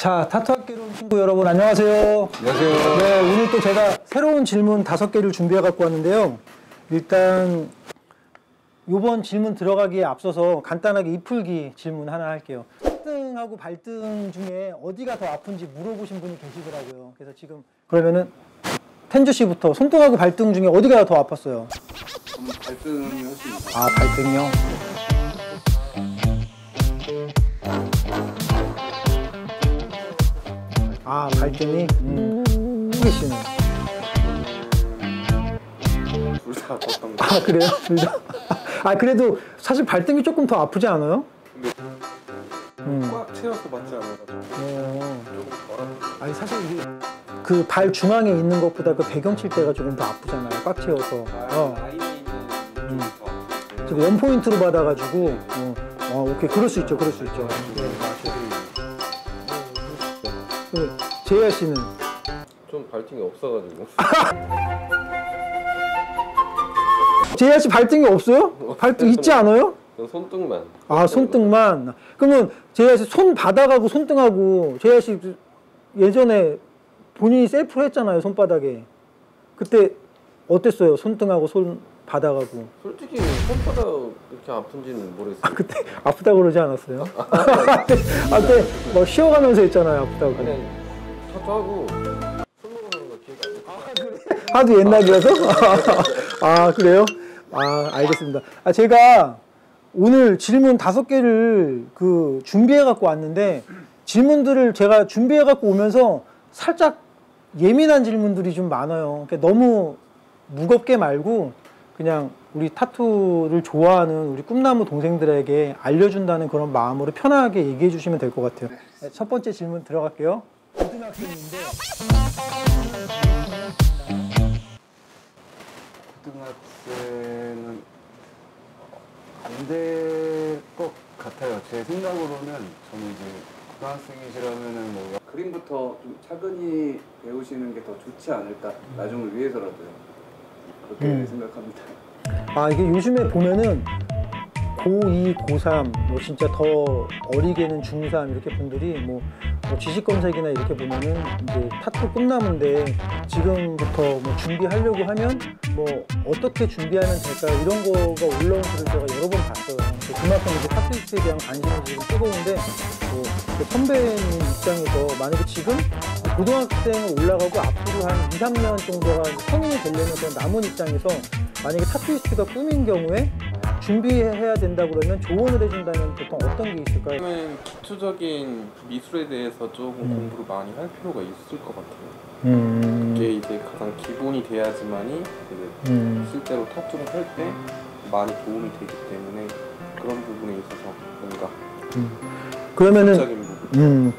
자, 타투학개로 온 친구 여러분 안녕하세요. 안녕하세요. 네, 오늘 또 제가 새로운 질문 5개를 준비해 갖고 왔는데요. 일단 요번 질문 들어가기에 앞서서 간단하게 이풀기 질문 하나 할게요. 손등하고 발등 중에 어디가 더 아픈지 물어보신 분이 계시더라고요. 그래서 지금 그러면은 텐주 씨부터 손등하고 발등 중에 어디가 더 아팠어요? 발등이 훨씬. 아, 발등이요? 아, 발등이? 후기 씨는? 둘 다 아팠던 거. 아, 그래요? 둘 다? 아, 그래도 사실 발등이 조금 더 아프지 않아요? 근데 꽉 채워서 맞지 않아가지고 조금 덜 아니, 사실 이게 그 발 중앙에 있는 것보다 그 배경 칠 때가 조금 더 아프잖아요. 꽉 채워서. 라인이 지금 원 포인트로 받아가지고. 오케이. 그럴 수 있죠. 그럴 수 있죠. 네, 맞아요. 재야 씨는? 좀 발등이 없어가지고. 재야 씨 발등이 없어요? 발등 있지 않아요? 손등만. 아, 손등만. 그러면 재야 씨 손바닥하고 손등하고 재야 씨 예전에 본인이 셀프로 했잖아요, 손바닥에. 그때 어땠어요? 손등하고 손바닥하고. 솔직히 손바닥 이렇게 아픈지는 모르겠어요. 아, 그때 아프다고 그러지 않았어요? 그때 뭐 쉬어가면서 했잖아요, 아프다고. 그냥 타투하고 손 먹는 거 기억이 안 나요. 하도 옛날이라서? 아, 그래요? 아, 알겠습니다. 아, 제가 오늘 질문 5개를 준비해 갖고 왔는데, 질문들을 제가 준비해 갖고 오면서 살짝 예민한 질문들이 좀 많아요. 그러니까 너무 무겁게 말고 그냥 우리 타투를 좋아하는 우리 꿈나무 동생들에게 알려준다는 그런 마음으로 편하게 얘기해 주시면 될 것 같아요. 네, 첫 번째 질문 들어갈게요. 고등학생인데 고등학생은 안 될 것 같아요. 제 생각으로는 저는 이제 고등학생이시라면은 뭐 그림부터 좀 차근히 배우시는 게 더 좋지 않을까, 나중을 위해서라도요. 그렇게 생각합니다. 아, 이게 요즘에 보면은 고2, 고3, 뭐 진짜 더 어리게는 중3 이렇게 분들이 뭐 지식검색이나 이렇게 보면은 이제 타투 꿈나무인데 지금부터 뭐 준비하려고 하면 뭐 어떻게 준비하면 될까 이런 거가 올라온 글을 제가 여러 번 봤어요. 그만큼 이제 타투이스트에 대한 관심이 지금 뜨거운데 뭐 선배님 입장에서 만약에 지금 고등학생을 올라가고 앞으로 한 2, 3년 정도가 성인이 되려면 그런 남은 입장에서 만약에 타투이스트가 꿈인 경우에 준비해야 된다 그러면 조언을 해준다면 보통 어떤 게 있을까요? 그러면 기초적인 미술에 대해서 조금 공부를 많이 할 필요가 있을 것 같아요. 그게 이제 가장 기본이 돼야지만이 실제로 타투를 할 때 많이 도움이 되기 때문에 그런 부분에 있어서 뭔가 그러면은 기초적인 부분.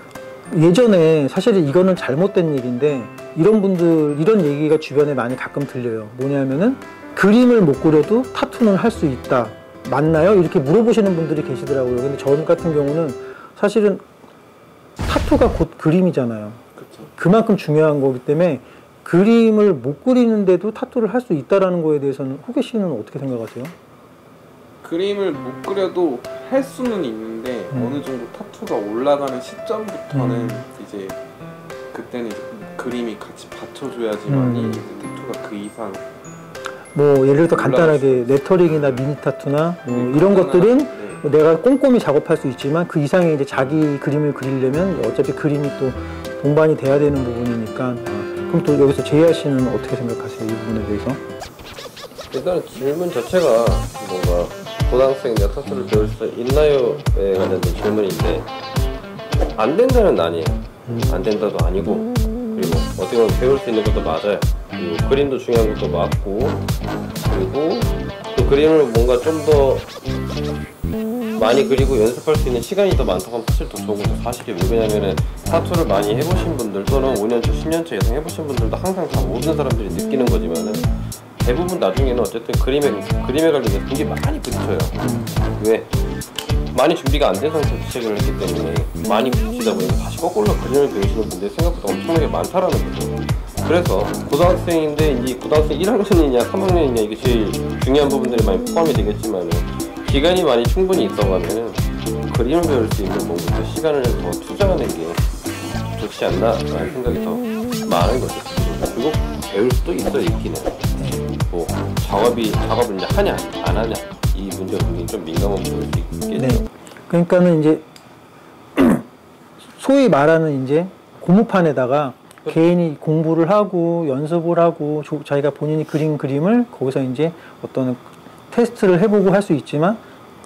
예전에 사실 이거는 잘못된 얘기인데 이런 분들 이런 얘기가 주변에 많이 가끔 들려요. 뭐냐면은 그림을 못 그려도 타투는 할 수 있다. 맞나요? 이렇게 물어보시는 분들이 계시더라고요. 근데 저 같은 경우는 사실은 타투가 곧 그림이잖아요. 그쵸. 그만큼 중요한 거기 때문에 그림을 못 그리는데도 타투를 할 수 있다는 거에 대해서는 후계 씨는 어떻게 생각하세요? 그림을 못 그려도 할 수는 있는데 어느 정도 타투가 올라가는 시점부터는 이제 그때는 이제 그림이 같이 받쳐줘야지만이 이제 타투가 그 이상 뭐 예를 들어 간단하게 레터링이나 미니 타투나 뭐 이런 것들은 뭐 내가 꼼꼼히 작업할 수 있지만 그 이상의 이제 자기 그림을 그리려면 어차피 그림이 또 동반이 돼야 되는 부분이니까. 그럼 또 여기서 재야 씨는 어떻게 생각하세요? 이 부분에 대해서? 일단은 질문 자체가 뭔가 고등학생 내 타투를 배울 수 있나요?에 관련된 질문인데 안 된다는 아니에요. 안 된다도 아니고 그리고 어떻게 보면 배울 수 있는 것도 맞아요. 그리고 그림도 중요한 것도 맞고 그리고 또 그림을 뭔가 좀 더 많이 그리고 연습할 수 있는 시간이 더 많다고 하면 사실 더 좋은 거죠. 사실이 왜 그러냐면은 타투를 많이 해보신 분들 또는 5년차, 10년차 이상 해보신 분들도 항상 다 모든 사람들이 느끼는 거지만은 대부분 나중에는 어쨌든 그림에 관련해서 굉장히 많이 부딪혀요. 왜? 많이 준비가 안 된 상태에서 시작을 했기 때문에 많이 부딪히다 보니까 다시 거꾸로 그림을 배우시는 분들이 생각보다 엄청나게 많다라는 거죠. 그래서 고등학생인데 이 고등학생 1학년이냐 3학년이냐 이게 제일 중요한 부분들이 많이 포함이 되겠지만 기간이 많이 충분히 있어가면 그림을 배울 수 있는 뭔가 시간을 더 투자하는 게 좋지 않나 라는 생각이 더 많은 거죠. 그리고 배울 수도 있어요. 있기는 뭐 작업을 이제 하냐 안 하냐 이 문제가 굉장히 좀 민감한 부분일 수 있겠죠. 네. 그러니까는 이제 소위 말하는 이제 고무판에다가 개인이 공부를 하고 연습을 하고 자기가 본인이 그린 그림을 거기서 이제 어떤 테스트를 해보고 할 수 있지만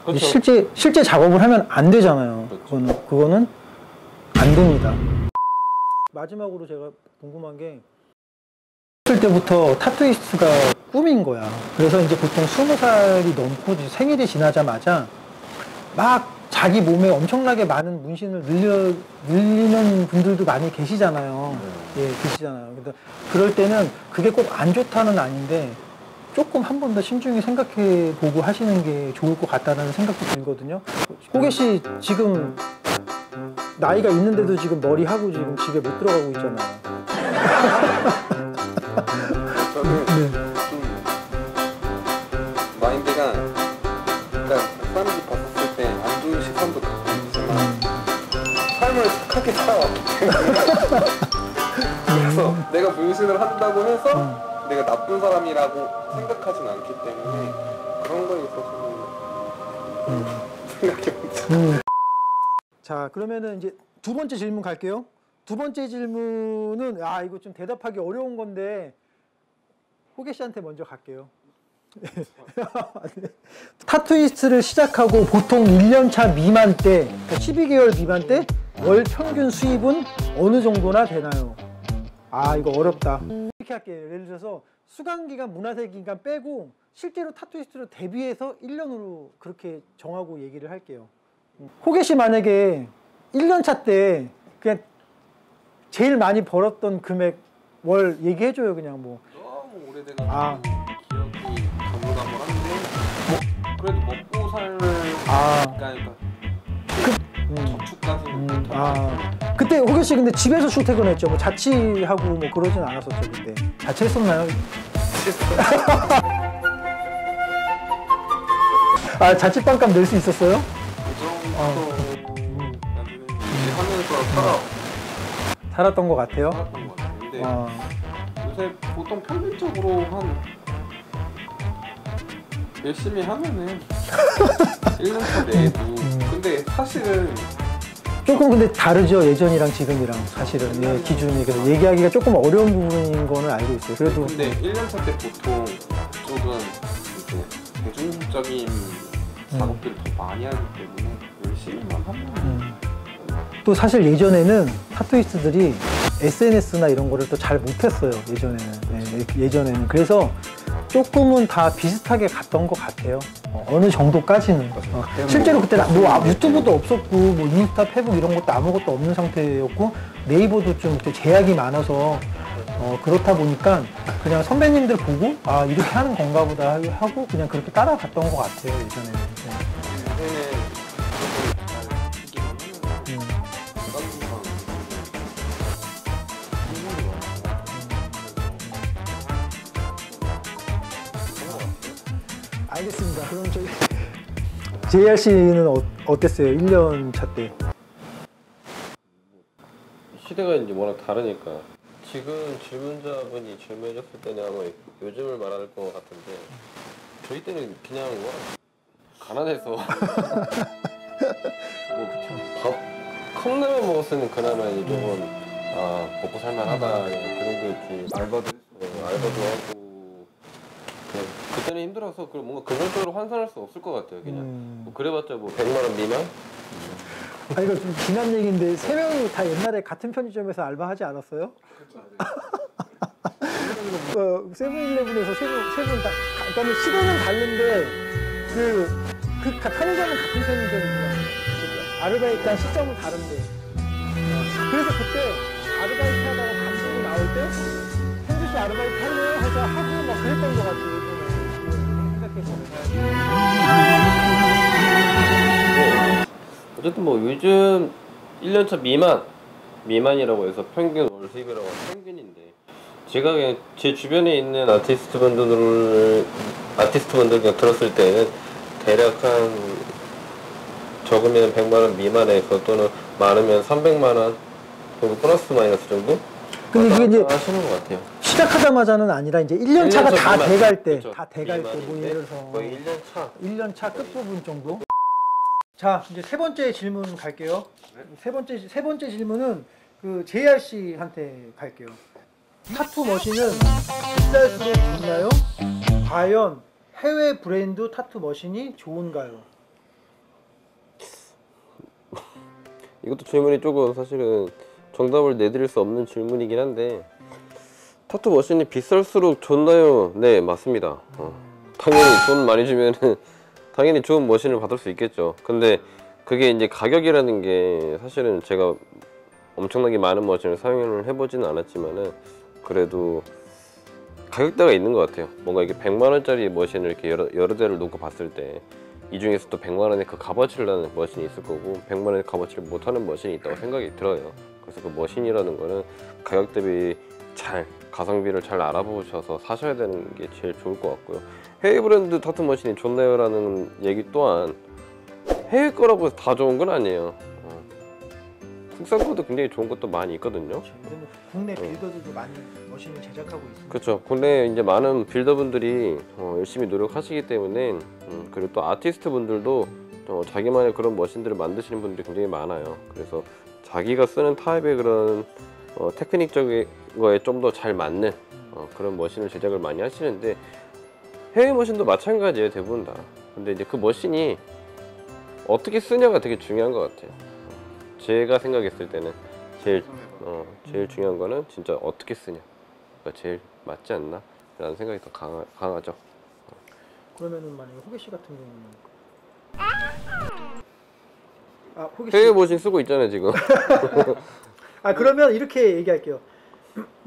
그렇죠. 실제 작업을 하면 안 되잖아요. 그렇죠. 그거는 안 됩니다. 마지막으로 제가 궁금한 게 어릴 때부터 타투이스트가 꿈인 거야. 그래서 이제 보통 20살이 넘고 이제 생일이 지나자마자 막 자기 몸에 엄청나게 많은 문신을 늘리는 분들도 많이 계시잖아요. 예, 계시잖아요. 근데 그럴 때는 그게 꼭 안 좋다는 아닌데 조금 한 번 더 신중히 생각해 보고 하시는 게 좋을 것 같다는 생각도 들거든요. 호계 씨 지금 나이가 있는데도 지금 머리 하고 지금 집에 못 들어가고 있잖아요. 저는 네. 좀 마인드가 그러니까 사람들이 봤었을 때 안 좋은 시선도 갖고 있지만 삶을 착하게 살아왔기 때문에 그래서 내가 문신을 한다고 해서 내가 나쁜 사람이라고 생각하진 않기 때문에 그런 거에 있어서는 생각해보자. 자, 그러면은 이제 두 번째 질문 갈게요. 두 번째 질문은 이거 좀 대답하기 어려운 건데 호계 씨한테 먼저 갈게요. 타투이스트를 시작하고 보통 1년차 미만 때, 그러니까 12개월 미만 때 월 평균 수입은 어느 정도나 되나요? 이거 어렵다. 이렇게 할게요. 예를 들어서 수강기간, 문화생기간 빼고 실제로 타투이스트로 데뷔해서 1년으로 그렇게 정하고 얘기를 할게요. 호계 씨 만약에 1년차 때 그냥 제일 많이 벌었던 금액 월 얘기해줘요. 그냥 뭐. 너무 오래돼가지고 기억이 가물가물한데 그래도 먹고 살 그러니까 저축까지는 그때 호계 씨 근데 집에서 출퇴근했죠. 뭐 자취하고 뭐 그러진 않았었죠 그때. 자취했었나요? 자취방값 낼 수 있었어요? 그 정도 하면서 살았던 것 같아요. 살았던 것 같은데 요새 보통 평균적으로 한 열심히 하면은 1년차 내도 근데 사실은 조금 근데 다르죠. 예전이랑 지금이랑 사실은 예, 기준이. 그래서 얘기하기가 조금 어려운 부분인 거는 알고 있어요. 그래도 근데 1년차 때 보통 조금 이제 대중적인 작업들을 더 많이 하기 때문에 열심히만 하면 또 사실 예전에는 타투이스트들이 SNS나 이런 거를 또 잘 못했어요. 예전에는. 그래서 조금은 다 비슷하게 갔던 것 같아요. 어느 정도까지는. 실제로 그때 뭐 유튜브도 없었고 뭐 인스타, 페북 이런 것도 아무것도 없는 상태였고 네이버도 좀 제약이 많아서 그렇다 보니까 그냥 선배님들 보고 이렇게 하는 건가 보다 하고 그냥 그렇게 따라갔던 것 같아요. 예전에는. 알겠습니다. 그럼 저희 JR 씨는 어땠어요? 1년 차 때? 시대가 이제 워낙 다르니까 지금 질문자분이 질문해줬을 때는 아마 요즘을 말할 것 같은데 저희 때는 그냥 가난해서 밥 컵라면 먹었으면 그나마 이제 조금 먹고 살만하다 그런 게 있지. 알바도 하고 그때는 힘들어서 뭔가 금전적으로 환산할 수 없을 것 같아요. 그냥 뭐 그래봤자 뭐 100만 원 미만? 이거 좀 지난 얘기인데 세 명이 다 옛날에 같은 편의점에서 알바하지 않았어요? 세븐일레븐에서 세 분 다, 그러니까 시대는 다른데 그 편의점은 같은 편의점이구나. 아르바이트한 시점은 다른데. 그래서 그때 아르바이트 하다가 감독이 나올 때 현주 씨 아르바이트 할래요? 해서 하고 막 그랬던 것 같아요. 어쨌든 뭐 요즘 1년차 미만이라고 해서 평균 월 수입이라고 하면 평균인데 제가 그냥 제 주변에 있는 아티스트 분들 그냥 들었을 때는 대략 한 적으면 100만 원 미만에서 또는 많으면 300만 원 그리고 플러스 마이너스 정도? 근데 이게 이제 하시는 것 같아요. 시작하자마자는 아니라 이제 1년 차가 1년 다 차 돼갈 때, 그쵸. 다 돼갈 때, 뭐 미만인데 예를 들어서 거의 1년 차. 1년 차 끝부분 정도. 자, 이제 세 번째 질문 갈게요. 세 번째 질문은 그 JR 씨한테 갈게요. 타투 머신은 비쌀수록 좋나요? 과연 해외 브랜드 타투 머신이 좋은가요? 이것도 질문이 조금 사실은 정답을 내드릴 수 없는 질문이긴 한데, 타투 머신이 비쌀수록 좋나요? 네, 맞습니다. 당연히 돈 많이 주면은 당연히 좋은 머신을 받을 수 있겠죠. 근데 그게 이제 가격이라는 게 사실은 제가 엄청나게 많은 머신을 사용을 해보지는 않았지만은 그래도 가격대가 있는 것 같아요. 뭔가 이게 100만 원짜리 머신을 이렇게 여러 대를 놓고 봤을 때 이 중에서 또 100만 원의 그 값어치를 하는 머신이 있을 거고 100만 원의 값어치를 못하는 머신이 있다고 생각이 들어요. 그래서 그 머신이라는 거는 가격 대비 잘 가성비를 잘 알아보셔서 사셔야 되는 게 제일 좋을 것 같고요. 해외 브랜드 타투 머신이 좋나요? 라는 얘기 또한 해외 거라고 해서 다 좋은 건 아니에요. 국산 것도 굉장히 좋은 것도 많이 있거든요. 그러면 국내 빌더들도 많이 머신을 제작하고 있습니다. 그렇죠. 근데 이제 많은 빌더분들이 열심히 노력하시기 때문에 그리고 또 아티스트 분들도 자기만의 그런 머신들을 만드시는 분들이 굉장히 많아요. 그래서 자기가 쓰는 타입의 그런 테크닉적인 거에 좀 더 잘 맞는 그런 머신을 제작을 많이 하시는데 해외 머신도 마찬가지예요. 대부분 다. 근데 이제 그 머신이 어떻게 쓰냐가 되게 중요한 것 같아요. 제가 생각했을 때는 제일 중요한 거는 진짜 어떻게 쓰냐가 제일 맞지 않나? 라는 생각이 더 강하죠. 그러면은 만약에 호계 씨 같은 경우는 호계 씨 해외 머신 쓰고 있잖아요 지금. 그러면 이렇게 얘기할게요.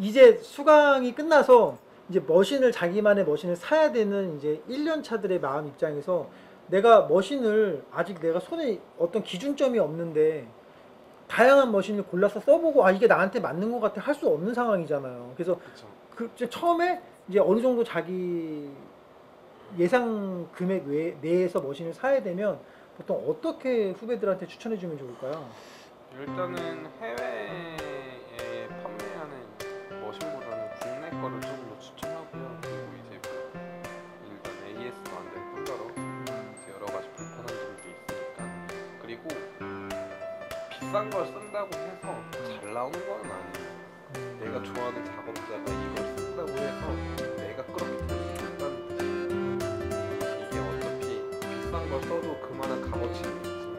이제 수강이 끝나서 이제 머신을 자기만의 머신을 사야 되는 이제 1년 차들의 마음 입장에서 내가 머신을 아직 내가 손에 어떤 기준점이 없는데 다양한 머신을 골라서 써보고 이게 나한테 맞는 것 같아 할 수 없는 상황이잖아요. 그래서 이제 처음에 이제 어느 정도 자기 예상 금액 내에서 머신을 사야 되면 보통 어떻게 후배들한테 추천해 주면 좋을까요? 일단은 해외에 판매하는 머신보다는 국내 거를 조금 더 추천하고요. 그리고 이제 일단 AS도 안 될 뿐더러 이제 여러 가지 불편한 점도 있으니까. 그리고 비싼 걸 쓴다고 해서 잘 나오는 건 아니에요. 내가 좋아하는 작업자가 이걸 쓴다고 해서 내가 그렇게 될 수 있다는 뜻이에요. 이게 어차피 비싼 걸 써도 그만한 값어치는 있지만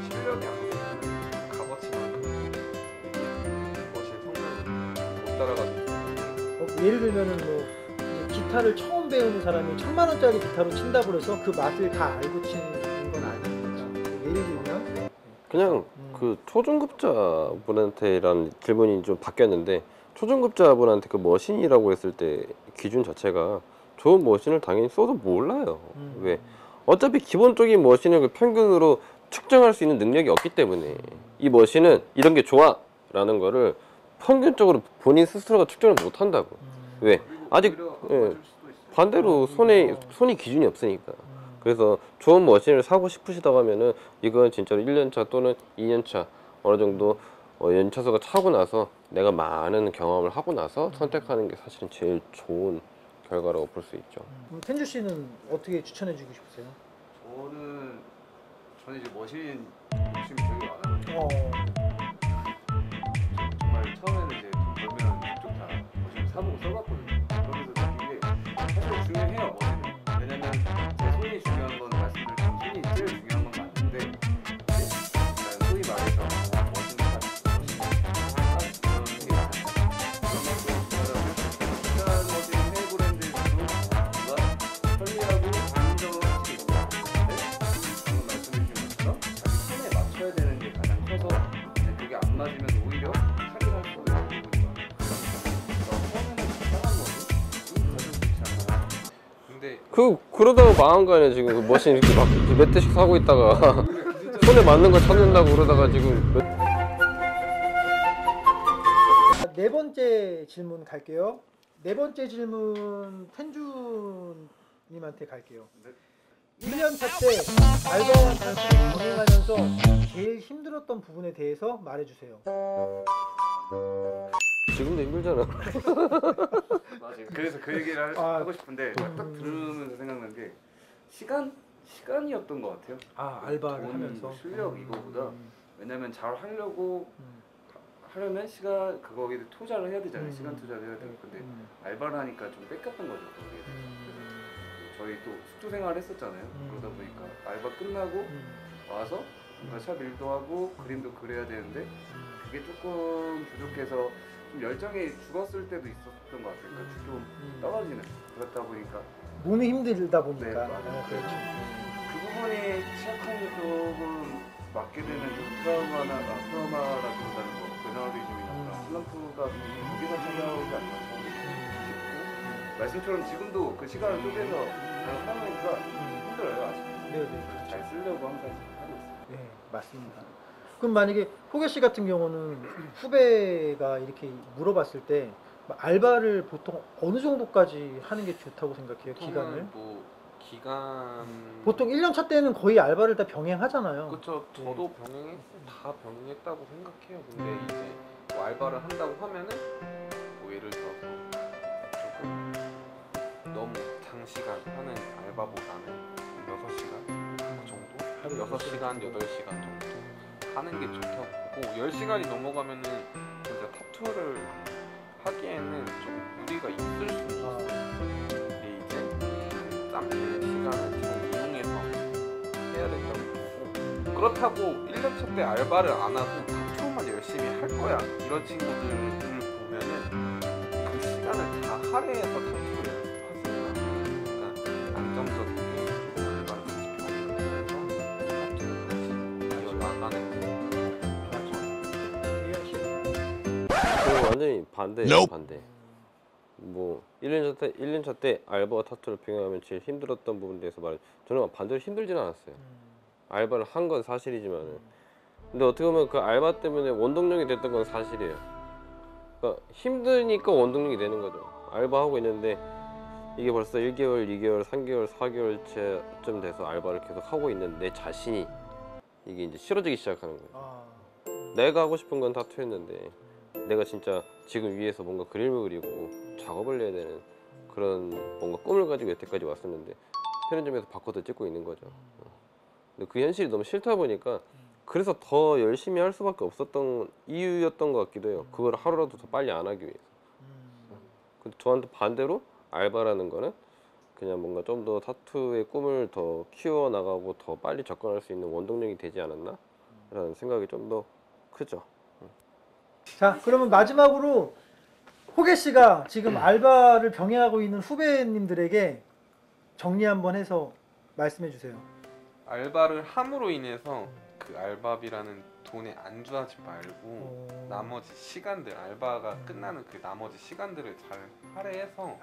실력이 안 되면 값어치만큼 이게 머신 성능을 못 따라가지고 예를 들면은 뭐 이제 기타를 처음 배우는 사람이 1000만 원짜리 기타로 친다고 해서 그 맛을 다 알고 치는 건 아니니까. 예를 들면 그냥 그 초중급자 분한테라는 질문이 좀 바뀌었는데, 초중급자 분한테 그 머신이라고 했을 때 기준 자체가 좋은 머신을 당연히 써도 몰라요. 왜? 어차피 기본적인 머신을 그 평균으로 측정할 수 있는 능력이 없기 때문에 이 머신은 이런 게 좋아 라는 거를 평균적으로 본인 스스로가 측정을 못 한다고. 왜? 아직 반대로 손이 기준이 없으니까. 그래서 좋은 머신을 사고 싶으시다고 하면은 이건 진짜로 1년차 또는 2년차 어느 정도 연차수가 차고 나서 내가 많은 경험을 하고 나서 선택하는 게 사실은 제일 좋은 결과라고 볼 수 있죠. 텐주 씨는 어떻게 추천해 주고 싶으세요? 저는 이제 머신 욕심이 되게 많아요. 정말 처음에는 이제 돈 벌면 이쪽 다 머신 사보고 써봤거든요. 그러면서 느낀 게 사실 중요해요, 머신은. 왜냐면 제 손이 중요한 건 말씀드렸지만 손이 제일 중요한 건 맞는데 소위 말해서 머신 그런 게 많아요. 그런 것도 비싼 머신 해외 브랜드에서도 뭔가 편리하고 안정적이고 방금 말씀해 주신 것처럼 자기 손에 맞춰야 되는 게 가장 커서 그게 안 맞으면 오히려 사기를 할 수 있는 부분이 많아요. 처음에는 이상한 머신? 가장 좋지 않아요. 근데 그러다가 망한 거 아니야 지금. 그 머신 이렇게 막 몇 대씩 사고 있다가 손에 맞는 거 찾는다고 그러다가 지금 네 번째 질문 갈게요. 네 번째 질문 텐주님한테 갈게요. 1년 차 때 알바와 단수를 병행하면서 제일 힘들었던 부분에 대해서 말해주세요. 지금도 힘들잖아. 맞아요. 그래서 그 얘기를 하고 싶은데 딱 들으면서 생각난 게 시간이었던 것 같아요. 아 알바를 돈, 하면서 실력 이거보다 왜냐면 잘 하려고 하려면 시간 그거에 투자를 해야 되잖아요. 시간 투자를 해야 되고 근데 알바를 하니까 좀 뺏겼던 거죠. 거기에 대해서. 저희 또 숙소 생활을 했었잖아요. 그러다 보니까 알바 끝나고 와서 뭔가 샵 일도 하고 그림도 그려야 되는데 그게 조금 부족해서 좀 열정이 죽었을 때도 있었던 것 같아요. 그러니까 좀 떨어지는 그렇다 보니까 몸이 힘들다 보니까. 네, 맞아요. 그렇죠. 그 부분이 시작하는 조금 맞게 되는 좀 트라우마라기보다는 뭐 배너리즘이나 그런 슬럼프가 거기서 찾아오지 않나 싶고 말씀처럼 지금도 그 시간을 쪼개서 그냥 살아보니까 힘들어요 아직. 네네. 잘 쓰려고 항상 하고 있어요. 네 맞습니다. 그럼 만약에 호계 씨 같은 경우는 후배가 이렇게 물어봤을 때 알바를 보통 어느 정도까지 하는 게 좋다고 생각해요? 기간을? 뭐 기간 보통 1년 차 때는 거의 알바를 다 병행하잖아요. 그쵸. 저도 다 병행했다고 생각해요. 근데 이제 뭐 알바를 한다고 하면은 뭐 예를 들어서 조금 너무 장시간 하는 알바보다는 6시간 그 정도? 하루에 6시간, 8시간 정도 하는 게 좋다고 보고 10시간이 넘어가면은 진짜 타투를 하기에는 좀 무리가 있을 수는 있어요. 근데 이제 그 짬내는 시간을 좀 이용해서 해야 된다고 보고 그렇다고 1년차 때 알바를 안 하고 타투만 열심히 할 거야 이런 친구들을 보면은 그 시간을 다 할애해서 타투를 연습하세요. 그러니까 안정적이게 알바를 같이 병행하면서 타투를 이어나가는 게 저는 완전히 반대예요. 반대. 뭐 1년차 때 알바와 타투를 병행하면 제일 힘들었던 부분에 대해서 말해. 저는 반대로 힘들지는 않았어요. 알바를 한 건 사실이지만은. 근데 어떻게 보면 그 알바 때문에 원동력이 됐던 건 사실이에요. 그러니까 힘드니까 원동력이 되는 거죠. 알바하고 있는데 이게 벌써 1개월, 2개월, 3개월, 4개월째쯤 돼서 알바를 계속 하고 있는 내 자신이 이게 이제 싫어지기 시작하는 거예요. 내가 하고 싶은 건 타투였는데 내가 진짜 지금 위에서 뭔가 그림을 그리고 작업을 해야 되는 그런 뭔가 꿈을 가지고 여태까지 왔었는데 편의점에서 바코드 찍고 있는 거죠. 근데 그 현실이 너무 싫다 보니까 그래서 더 열심히 할 수밖에 없었던 이유였던 것 같기도 해요. 그걸 하루라도 더 빨리 안 하기 위해서. 근데 저한테 반대로 알바라는 거는 그냥 뭔가 좀 더 타투의 꿈을 더 키워나가고 더 빨리 접근할 수 있는 원동력이 되지 않았나? 라는 생각이 좀 더 크죠. 자 그러면 마지막으로 호계 씨가 지금 알바를 병행하고 있는 후배님들에게 정리 한번 해서 말씀해 주세요. 알바를 함으로 인해서 그 알바비라는 돈에 안주하지 말고 나머지 시간들 알바가 끝나는 그 나머지 시간들을 잘 할애해서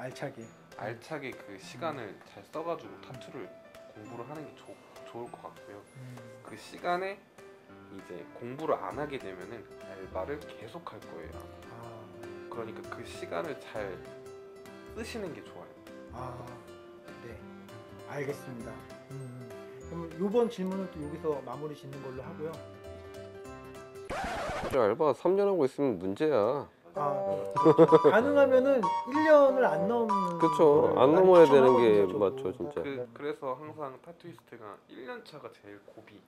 알차게 그 시간을 잘 써가지고 타투를 공부를 하는 게 좋을 것 같고요. 그 시간에 이제 공부를 안 하게 되면은 알바를 계속 할 거예요. 그러니까 그 시간을 잘 쓰시는 게 좋아요. 네, 알겠습니다. 그럼 이번 질문은 또 여기서 마무리 짓는 걸로 하고요. 알바 3년 하고 있으면 문제야. 그렇죠. 가능하면은 1년을 안 넘는. 그쵸. 안 많이 넘어야 되는 추천하거든요, 게 저도. 맞죠, 진짜. 그래서 항상 타투이스트가 1년 차가 제일 고비.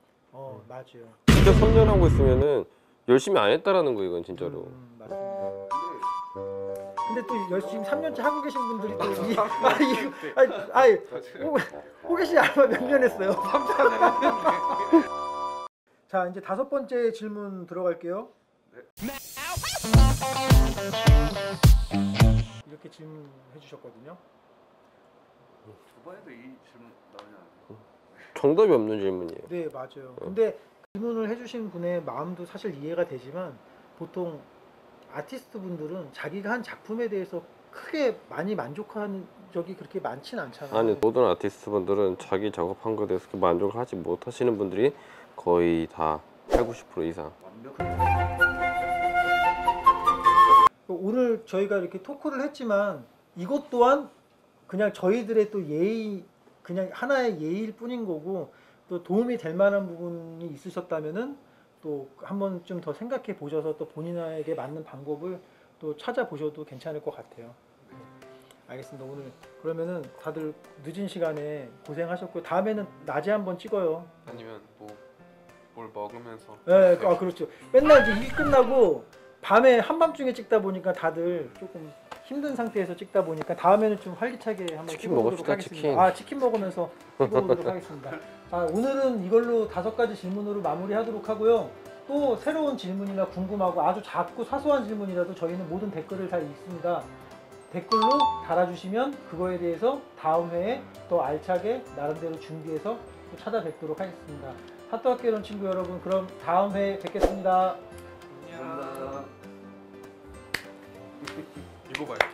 맞아요. 진짜 3년 하고 있으면은 열심히 안 했다라는 거 이건 진짜로. 맞습니다. 근데 또 열심히 3년째 하고 계신 분들이 또 호계 씨 알바 몇 년 했어요? 3년을 했는데. 자 이제 5번째 질문 들어갈게요. 이렇게 질문해 주셨거든요. 저번에도 이 질문 나오지 않았나요? 정답이 없는 질문이에요. 네 맞아요. 근데 질문을 해주신 분의 마음도 사실 이해가 되지만 보통 아티스트 분들은 자기가 한 작품에 대해서 크게 많이 만족한 적이 그렇게 많지는 않잖아요. 아니 모든 아티스트 분들은 자기 작업한 거에 대해서 만족을 하지 못하시는 분들이 거의 다 80~90% 이상. 오늘 저희가 이렇게 토크를 했지만 이것 또한 그냥 저희들의 또 예의, 그냥 하나의 예의일 뿐인 거고 또 도움이 될 만한 부분이 있으셨다면은 또 한번 좀 더 생각해 보셔서 또 본인에게 맞는 방법을 또 찾아보셔도 괜찮을 것 같아요. 알겠습니다. 오늘 그러면은 다들 늦은 시간에 고생하셨고요. 다음에는 낮에 한번 찍어요. 아니면 뭐 뭘 먹으면서. 네, 아 그렇죠. 맨날 이제 일 끝나고 밤에 한밤중에 찍다 보니까 다들 조금 힘든 상태에서 찍다 보니까 다음에는 좀 활기차게 한번 치킨 찍어보도록 먹읍시다, 하겠습니다. 치킨. 아 치킨 먹으면서 찍어보도록 하겠습니다. 자 오늘은 이걸로 5가지 질문으로 마무리하도록 하고요. 또 새로운 질문이나 궁금하고 아주 작고 사소한 질문이라도 저희는 모든 댓글을 다 읽습니다. 댓글로 달아주시면 그거에 대해서 다음 회에 더 알차게 나름대로 준비해서 또 찾아뵙도록 하겠습니다. 타투학교 이론 친구 여러분, 그럼 다음 회에 뵙겠습니다. 안녕. 이거 봐요.